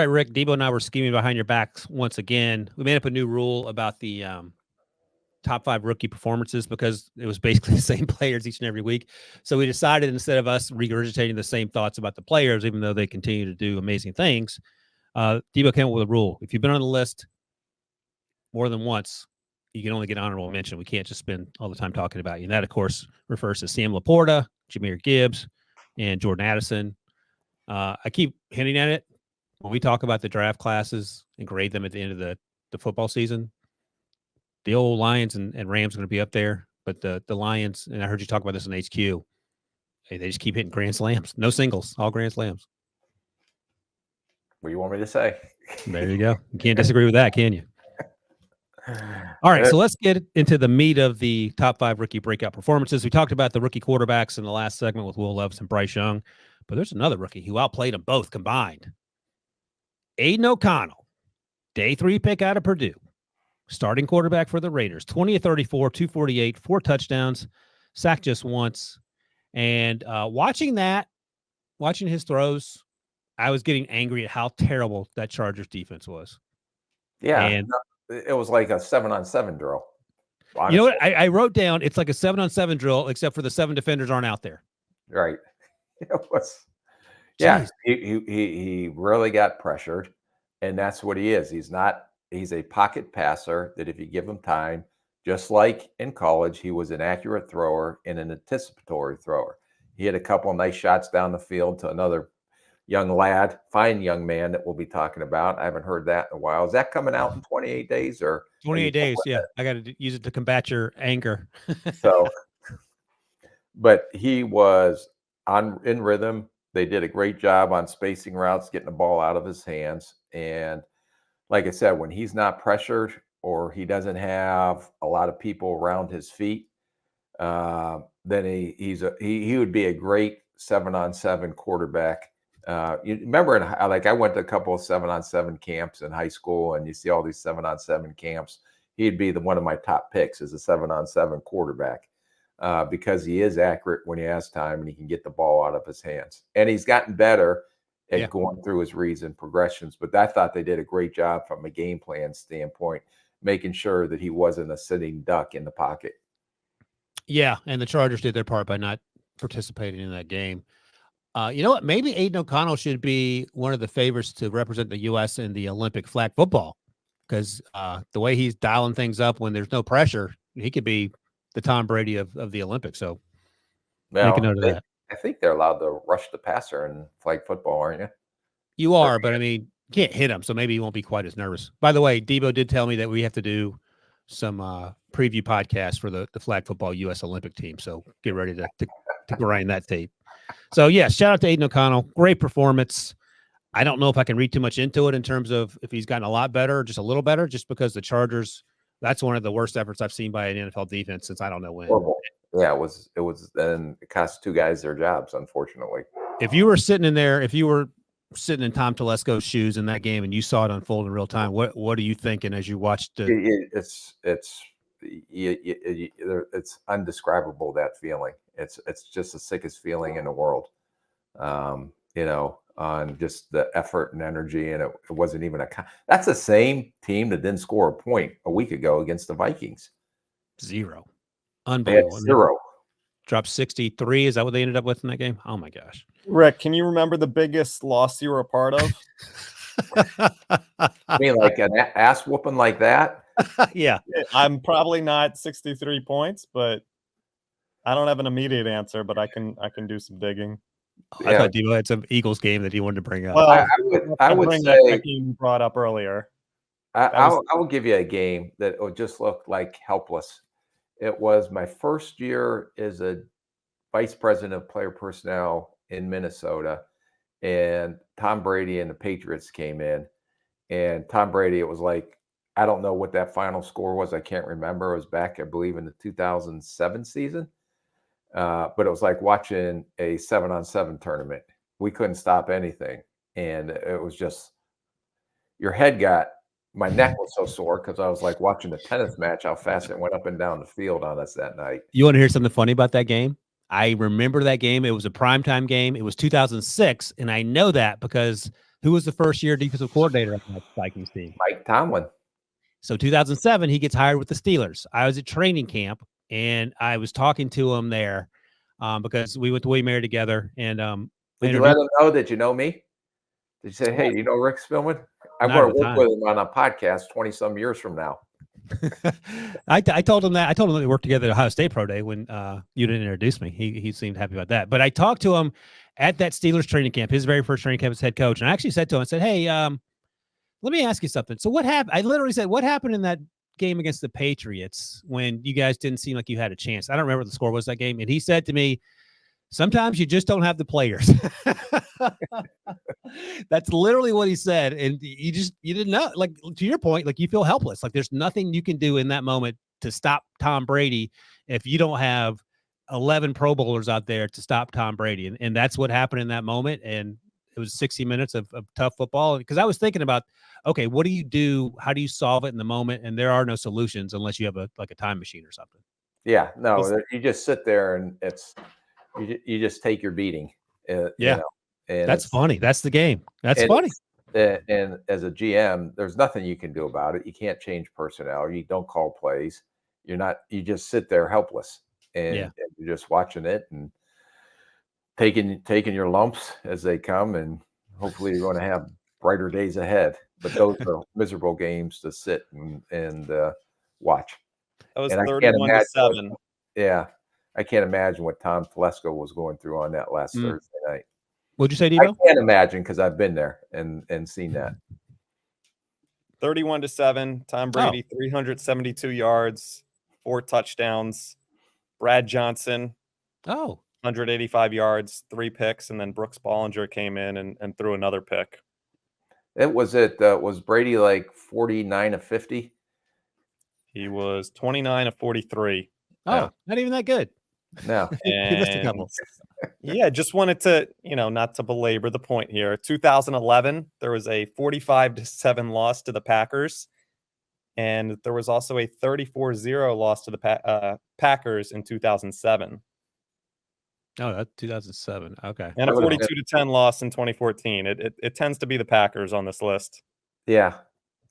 right, Rick. Debo and I were scheming behind your backs once again. We made up a new rule about the top 5 rookie performances because it was basically the same players each and every week. So we decided instead of us regurgitating the same thoughts about the players, even though they continue to do amazing things, Debo came up with a rule. If you've been on the list more than once, you can only get honorable mention. We can't just spend all the time talking about you. And that, of course, refers to Sam Laporta, Jahmyr Gibbs, and Jordan Addison. I keep hinting at it. When we talk about the draft classes and grade them at the end of the football season, the old Lions and Rams are going to be up there. But the Lions, and I heard you talk about this in HQ, hey, they just keep hitting grand slams. No singles, all grand slams. What do you want me to say? There you go. You can't disagree with that, can you? All right, so let's get into the meat of the top 5 rookie breakout performances. We talked about the rookie quarterbacks in the last segment with Will Levis and Bryce Young, but there's another rookie who outplayed them both combined. Aiden O'Connell, day 3 pick out of Purdue, starting quarterback for the Raiders, 20 of 34, 248, 4 touchdowns, sacked just once. And watching his throws, I was getting angry at how terrible that Chargers defense was. Yeah, and it was like a 7-on-7 drill. Honestly. You know what? I wrote down it's like a 7-on-7 drill, except for the 7 defenders aren't out there. Right. It was. Yeah, he really got pressured, and that's what he is. He's a pocket passer that if you give him time, just like in college, he was an accurate thrower and an anticipatory thrower. He had a couple of nice shots down the field to another young lad, fine young man that we'll be talking about. I haven't heard that in a while. Is that coming out in 28 days or 28 days? Yeah. I got to use it to combat your anger. So, but he was in rhythm. They did a great job on spacing routes, getting the ball out of his hands. And like I said, when he's not pressured or he doesn't have a lot of people around his feet, then he would be a great 7-on-7 quarterback. You remember, I went to a couple of 7-on-7 camps in high school, and you see all these 7-on-7 camps. He'd be one of my top picks as a 7-on-7 quarterback because he is accurate when he has time and he can get the ball out of his hands. And he's gotten better at going through his reads and progressions. But I thought they did a great job from a game plan standpoint, making sure that he wasn't a sitting duck in the pocket. Yeah, and the Chargers did their part by not participating in that game. You know what? Maybe Aiden O'Connell should be one of the favorites to represent the U.S. in the Olympic flag football because the way he's dialing things up when there's no pressure, he could be the Tom Brady of the Olympics. So make a note of that. I think they're allowed to rush the passer in flag football, aren't you? You are, but I mean, you can't hit him, so maybe he won't be quite as nervous. By the way, Debo did tell me that we have to do some preview podcasts for the flag football U.S. Olympic team. So get ready to grind that tape. So, yeah, shout out to Aiden O'Connell. Great performance. I don't know if I can read too much into it in terms of if he's gotten a lot better or just a little better, just because the Chargers, that's one of the worst efforts I've seen by an NFL defense since I don't know when. Horrible. Yeah, it was, and it cost 2 guys their jobs, unfortunately. If you were sitting in Tom Telesco's shoes in that game and you saw it unfold in real time, what are you thinking as you watched it? It's undescribable, that feeling. It's just the sickest feeling in the world. On just the effort and energy, and it wasn't even that's the same team that didn't score a point a week ago against the Vikings. 0. Unbelievable. 0. Dropped 63. Is that what they ended up with in that game? Oh my gosh. Rick, can you remember the biggest loss you were a part of? I mean, like an ass whooping like that? Yeah. I'm probably not 63 points, but I don't have an immediate answer, but I can do some digging. I thought Debo had some Eagles game that he wanted to bring up. Well, I would say that game you brought up earlier. I will give you a game that would just look like helpless. It was my first year as a vice president of player personnel in Minnesota, and Tom Brady and the Patriots came in, and Tom Brady, it was like, I don't know what that final score was. I can't remember. It was back, I believe, in the 2007 season. But it was like watching a 7-on-7 tournament. We couldn't stop anything. And it was just, my neck was so sore because I was like watching a tennis match, how fast it went up and down the field on us that night. You want to hear something funny about that game? I remember that game. It was a primetime game. It was 2006. And I know that because Who was the first-year defensive coordinator on that Vikings team? Mike Tomlin. So 2007, he gets hired with the Steelers. I was at training camp, and I was talking to him there because we went to William Mary together. And did you let him know that you know me? Did you say, hey, you know Rick Spillman? I'm Not going at to the work time. with him on a podcast 20-some years from now. I told him that. I told him that we worked together at Ohio State Pro Day when you didn't introduce me. He seemed happy about that. But I talked to him at that Steelers training camp, his very first training camp as head coach. And I actually said to him, I said, hey, let me ask you something. So what happened? I literally said, what happened in that game against the Patriots when you guys didn't seem like you had a chance? I don't remember what the score was that game. And he said to me, sometimes you just don't have the players. That's literally what he said. And you didn't know, like, to your point, like, you feel helpless. Like, there's nothing you can do in that moment to stop Tom Brady if you don't have 11 Pro Bowlers out there to stop Tom Brady. And that's what happened in that moment. And it was 60 minutes of tough football. Because I was thinking about, okay, what do you do? How do you solve it in the moment? And there are no solutions unless you have a time machine or something. Yeah, no, you just sit there and you just take your beating. Yeah, you know, and that's funny. That's the game. That's and funny. And as a GM, there's nothing you can do about it. You can't change personnel. You don't call plays. You just sit there helpless and you're just watching it and taking your lumps as they come. And hopefully you're going to have brighter days ahead. But those are miserable games to sit and watch. That was And 31-7. I can't imagine what Tom Telesco was going through on that last Thursday night. What'd you say, Devo? I can't imagine because I've been there and seen that. 31-7. Tom Brady, 372 yards, 4 touchdowns. Brad Johnson, 185 yards, 3 picks, and then Brooks Bollinger came in and threw another pick. Was Brady like 49 of 50? He was 29 of 43. Not even that good. No. He missed a couple. Yeah, just wanted to, not to belabor the point here. 2011, there was a 45-7 loss to the Packers. And there was also a 34-0 loss to the Packers in 2007. Oh, that's 2007. Okay. And a 42-10 loss in 2014. It tends to be the Packers on this list. Yeah,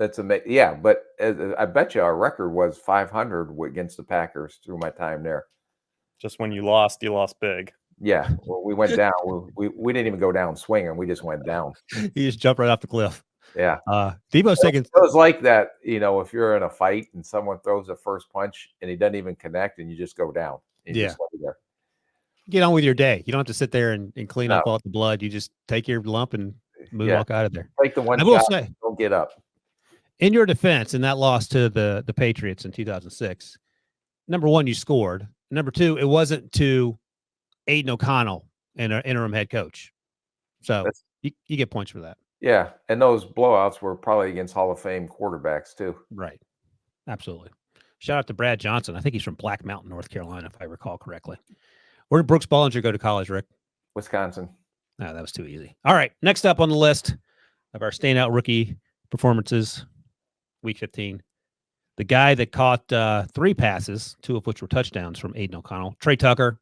that's amazing. Yeah, but I bet you our record was 500 against the Packers through my time there. Just when you lost big. Yeah, well, we went down. We didn't even go down swinging. We just went down. You just jumped right off the cliff. Yeah. Devo's taking. It was like that, if you're in a fight and someone throws a first punch and he doesn't even connect and you just go down. Just lay there. Get on with your day. You don't have to sit there and clean up all the blood. You just take your lump and walk out of there. Take the one shot, don't get up. In your defense, in that loss to the Patriots in 2006, number one, you scored. Number two, it wasn't to Aiden O'Connell and our interim head coach. So you get points for that. Yeah, and those blowouts were probably against Hall of Fame quarterbacks too. Right. Absolutely. Shout out to Brad Johnson. I think he's from Black Mountain, North Carolina, if I recall correctly. Where did Brooks Bollinger go to college, Rick? Wisconsin. No, that was too easy. All right, next up on the list of our standout rookie performances, Week 15. The guy that caught 3 passes, 2 of which were touchdowns from Aiden O'Connell, Trey Tucker.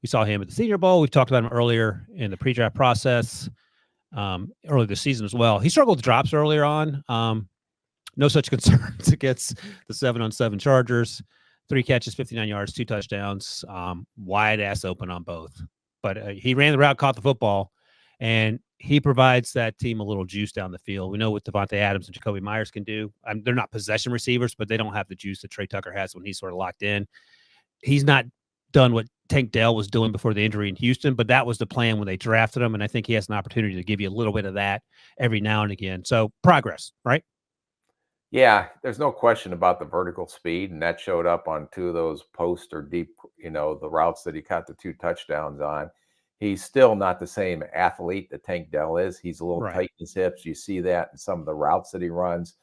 We saw him at the Senior Bowl. We've talked about him earlier in the pre-draft process, earlier this season as well. He struggled with drops earlier on. No such concerns against the 7-on-7 Chargers. 3 catches, 59 yards, 2 touchdowns, wide ass open on both. But he ran the route, caught the football, and he provides that team a little juice down the field. We know what Devontae Adams and Jacoby Myers can do. They're not possession receivers, but they don't have the juice that Trey Tucker has when he's sort of locked in. He's not done what Tank Dell was doing before the injury in Houston, but that was the plan when they drafted him, and I think he has an opportunity to give you a little bit of that every now and again. So progress, right? Yeah, there's no question about the vertical speed, and that showed up on 2 of those post or deep, the routes that he caught the 2 touchdowns on. He's still not the same athlete that Tank Dell is. He's a little tight in his hips. You see that in some of the routes that he runs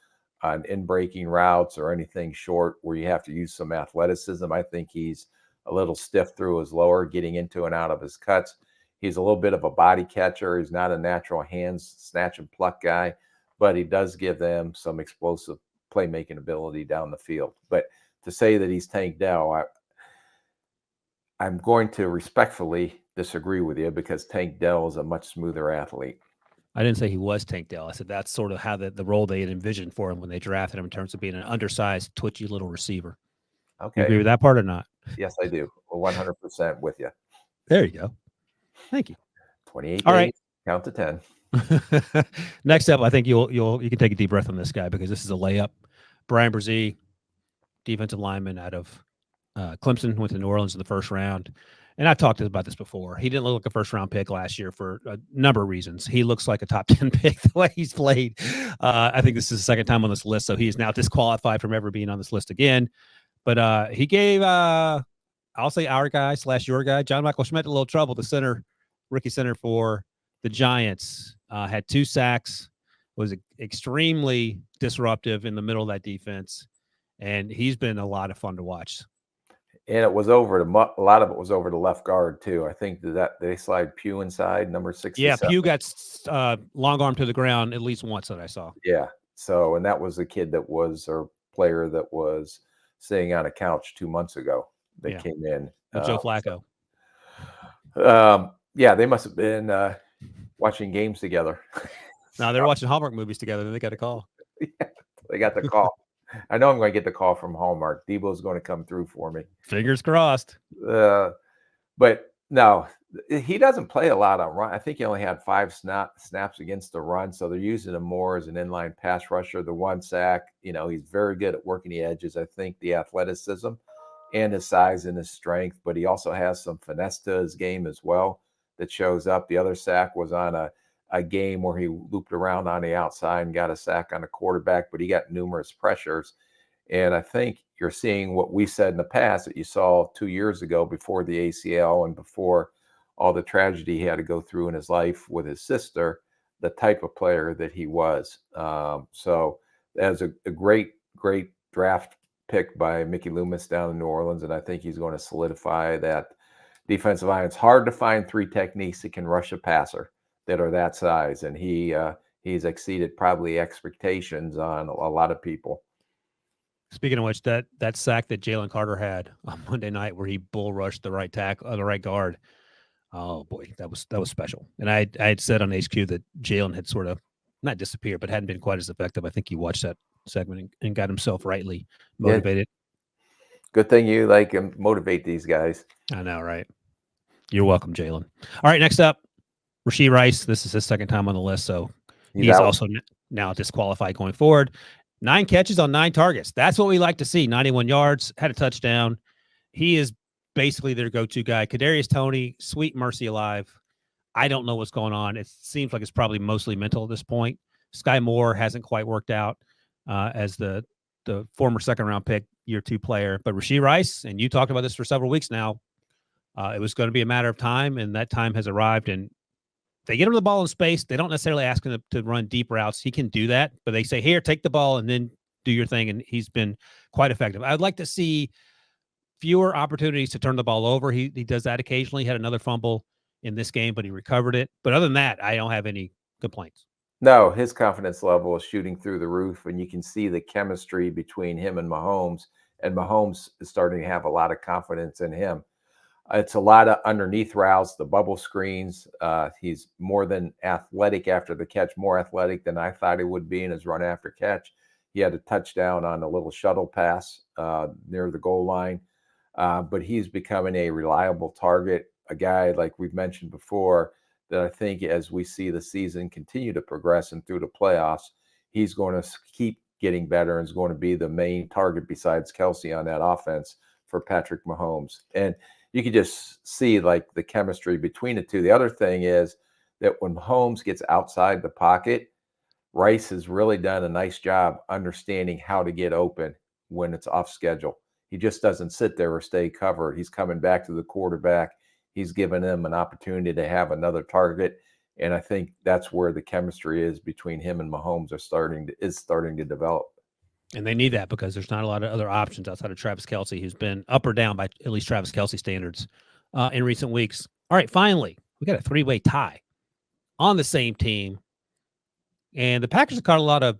on in-breaking routes or anything short where you have to use some athleticism. I think he's a little stiff through his lower, getting into and out of his cuts. He's a little bit of a body catcher. He's not a natural hands snatch and pluck guy, but he does give them some explosive playmaking ability down the field. But to say that he's Tank Dell, I'm going to respectfully disagree with you because Tank Dell is a much smoother athlete. I didn't say he was Tank Dell. I said that's sort of how the role they had envisioned for him when they drafted him in terms of being an undersized, twitchy little receiver. You Okay. agree with that part or not? Yes, I do. 100% with you. There you go. Thank you. 28 All days, right. count to 10. Next up, I think you can take a deep breath on this guy because this is a layup. Brian Brzee, defensive lineman out of Clemson, went to New Orleans in the first round. And I've talked about this before. He didn't look like a first-round pick last year for a number of reasons. He looks like a top 10 pick the way he's played. I think this is the second time on this list, so he is now disqualified from ever being on this list again. But he gave, I'll say our guy / your guy, John Michael Schmidt, a little trouble, the rookie center for the Giants. Had 2 sacks, was extremely disruptive in the middle of that defense, and he's been a lot of fun to watch. And it was over a lot of it was over the left guard too. I think that they slide Pugh inside, number 67. Yeah, Pugh got long arm to the ground at least once that I saw. Yeah. So, and that was a kid that was, or player that was sitting on a couch 2 months ago that came in. With Joe Flacco. Yeah, they must have been watching games together. No, they're watching Hallmark movies together. Then they got a call. Yeah, they got the call. I know I'm going to get the call from Hallmark. Debo's going to come through for me. Fingers crossed. But no, he doesn't play a lot on run. I think he only had 5 snaps against the run, so they're using him more as an inline pass rusher. The 1 sack, he's very good at working the edges. I think the athleticism and his size and his strength, but he also has some finesse to his game as well that shows up. The other sack was on a game where he looped around on the outside and got a sack on the quarterback, but he got numerous pressures. And I think you're seeing what we said in the past that you saw 2 years ago before the ACL and before all the tragedy he had to go through in his life with his sister, the type of player that he was. So that was a great draft pick by Mickey Loomis down in New Orleans, and I think he's going to solidify that defensive line. It's hard to find 3 techniques that can rush a passer that are that size, and he's exceeded probably expectations on a lot of people. Speaking of which, that sack that Jalen Carter had on Monday night, where he bull rushed the right tackle, the right guard. Oh boy, that was special. And I had said on HQ that Jalen had sort of not disappeared, but hadn't been quite as effective. I think he watched that segment and got himself rightly motivated. Yeah. Good thing you motivate these guys. I know, right? You're welcome, Jalen. All right, next up, Rashee Rice. This is his second time on the list, so he's also now disqualified going forward. 9 catches on 9 targets. That's what we like to see. 91 yards, had a touchdown. He is basically their go-to guy. Kadarius Toney, sweet mercy alive. I don't know what's going on. It seems like it's probably mostly mental at this point. Sky Moore hasn't quite worked out as the former second-round pick, year 2 player. But Rashee Rice, and you talked about this for several weeks now, it was going to be a matter of time, and that time has arrived. And they get him the ball in space. They don't necessarily ask him to run deep routes. He can do that, but they say, here, take the ball and then do your thing. And he's been quite effective. I'd like to see fewer opportunities to turn the ball over. He does that occasionally. He had another fumble in this game, but he recovered it. But other than that, I don't have any complaints. No, his confidence level is shooting through the roof, and you can see the chemistry between him and Mahomes is starting to have a lot of confidence in him. It's a lot of underneath routes, the bubble screens. He's more than athletic after the catch, more athletic than I thought he would be in his run after catch. He had a touchdown on a little shuttle pass near the goal line. But he's becoming a reliable target, a guy like we've mentioned before, that I think as we see the season continue to progress and through the playoffs, he's going to keep getting better and is going to be the main target besides Kelsey on that offense for Patrick Mahomes. And you can just see the chemistry between the two. The other thing is that when Mahomes gets outside the pocket, Rice has really done a nice job understanding how to get open when it's off schedule. He just doesn't sit there or stay covered. He's coming back to the quarterback. He's giving him an opportunity to have another target. And I think that's where the chemistry is between him and Mahomes is starting to develop. And they need that because there's not a lot of other options outside of Travis Kelce, who's been up or down by at least Travis Kelce standards in recent weeks. All right, finally, we got a 3-way tie on the same team. And the Packers have caught a lot of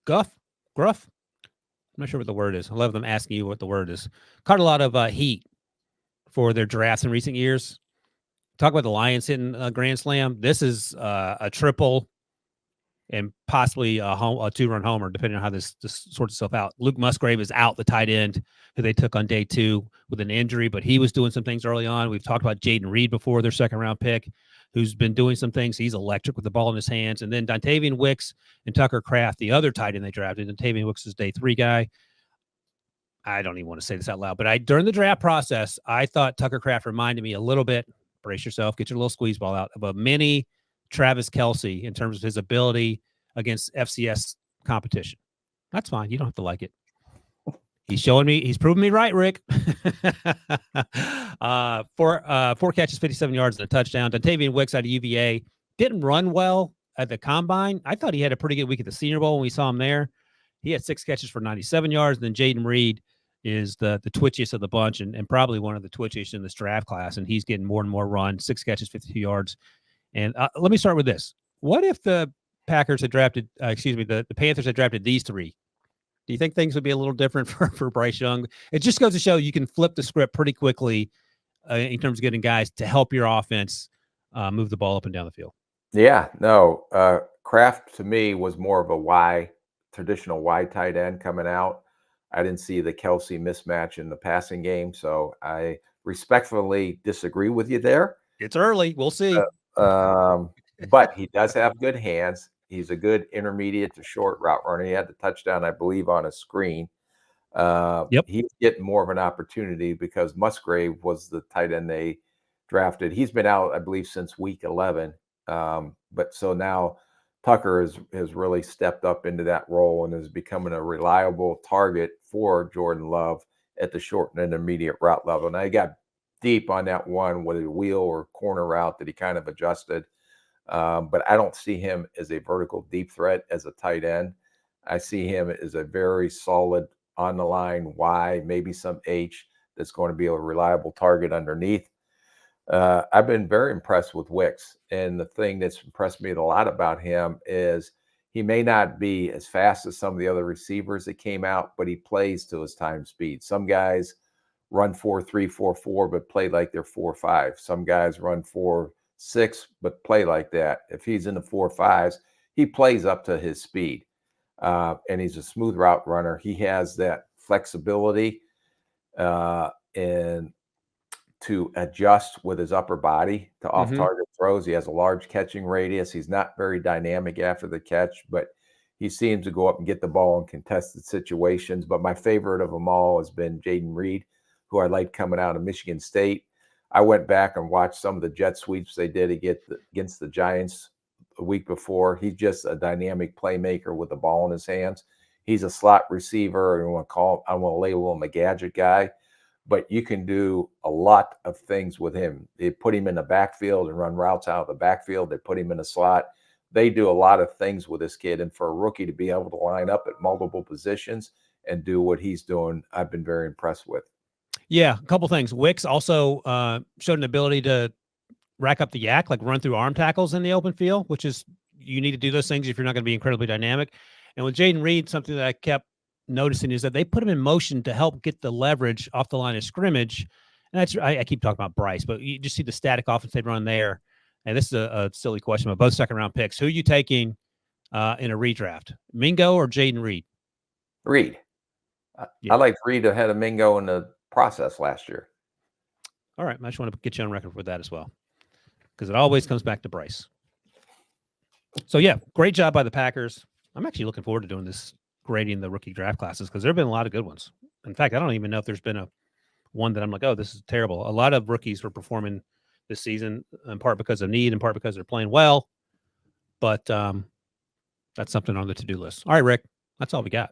gruff. I'm not sure what the word is. I love them asking you what the word is. Caught a lot of heat for their drafts in recent years. talk about the Lions hitting a grand slam. This is a triple and possibly a 2-run homer, depending on how this sorts itself out. Luke Musgrave is out, the tight end who they took on day 2 with an injury, but he was doing some things early on. We've talked about Jaden Reed before, their second-round pick, who's been doing some things. He's electric with the ball in his hands. And then Dontavian Wicks and Tucker Kraft, the other tight end they drafted. Dontavian Wicks is day 3 guy. I don't even want to say this out loud, but during the draft process, I thought Tucker Kraft reminded me a little bit, brace yourself, get your little squeeze ball out, of a mini Travis Kelce in terms of his ability against FCS competition. That's fine. You don't have to like it. He's proven me right, Rick. 4 catches, 57 yards, and a touchdown. Dontavian Wicks out of UVA didn't run well at the combine. I thought he had a pretty good week at the Senior Bowl when we saw him there. He had 6 catches for 97 yards. And then Jaden Reed is the twitchiest of the bunch and probably one of the twitchiest in this draft class. And he's getting more and more run, 6 catches, 52 yards. And let me start with this. What if the Packers had drafted, the Panthers had drafted these 3? Do you think things would be a little different for Bryce Young? It just goes to show you can flip the script pretty quickly in terms of getting guys to help your offense move the ball up and down the field. Yeah, no. Kraft to me was more of a traditional wide tight end coming out. I didn't see the Kelce mismatch in the passing game, so I respectfully disagree with you there. It's early. We'll see. But he does have good hands. He's a good intermediate to short route runner. He had the touchdown, I believe, on a screen. Yep. He's getting more of an opportunity because Musgrave was the tight end they drafted. He's been out, I believe, since week 11. But so now Tucker has really stepped up into that role and is becoming a reliable target for Jordan Love at the short and intermediate route level. Now he got deep on that one with a wheel or corner route that he kind of adjusted. But I don't see him as a vertical deep threat as a tight end. I see him as a very solid on the line Y, maybe some H, that's going to be a reliable target underneath. I've been very impressed with Wicks. And the thing that's impressed me a lot about him is he may not be as fast as some of the other receivers that came out, but he plays to his time speed. Some guys run 4.3, 4.4, but play like they're 4.5. Some guys run 4.6, but play like that. If he's in the 4.5s, he plays up to his speed. And he's a smooth route runner. He has that flexibility and to adjust with his upper body to off-target throws. He has a large catching radius. He's not very dynamic after the catch, but he seems to go up and get the ball in contested situations. But my favorite of them all has been Jaden Reed, who I like coming out of Michigan State. I went back and watched some of the jet sweeps they did against the Giants a week before. He's just a dynamic playmaker with the ball in his hands. He's a slot receiver. I want to label him a gadget guy, but you can do a lot of things with him. They put him in the backfield and run routes out of the backfield. They put him in a slot. They do a lot of things with this kid. And for a rookie to be able to line up at multiple positions and do what he's doing, I've been very impressed with. Yeah, a couple things. Wicks also showed an ability to rack up the yak, like run through arm tackles in the open field, which is, you need to do those things if you're not going to be incredibly dynamic. And with Jaden Reed, something that I kept noticing is that they put him in motion to help get the leverage off the line of scrimmage. And that's, I keep talking about Bryce, but you just see the static offense they run there. And this is a silly question, but both second-round picks. Who are you taking in a redraft, Mingo or Jaden Reed? Reed. Yeah. I liked Reed ahead of Mingo in the process last year. All right. I just want to get you on record with that as well, because it always comes back to Bryce. So, yeah, great job by the Packers. I'm actually looking forward to doing this, grading the rookie draft classes, because there have been a lot of good ones. In fact, I don't even know if there's been one that I'm like, oh, this is terrible. A lot of rookies were performing this season, in part because of need, in part because they're playing well. But that's something on the to-do list. All right, Rick, that's all we got.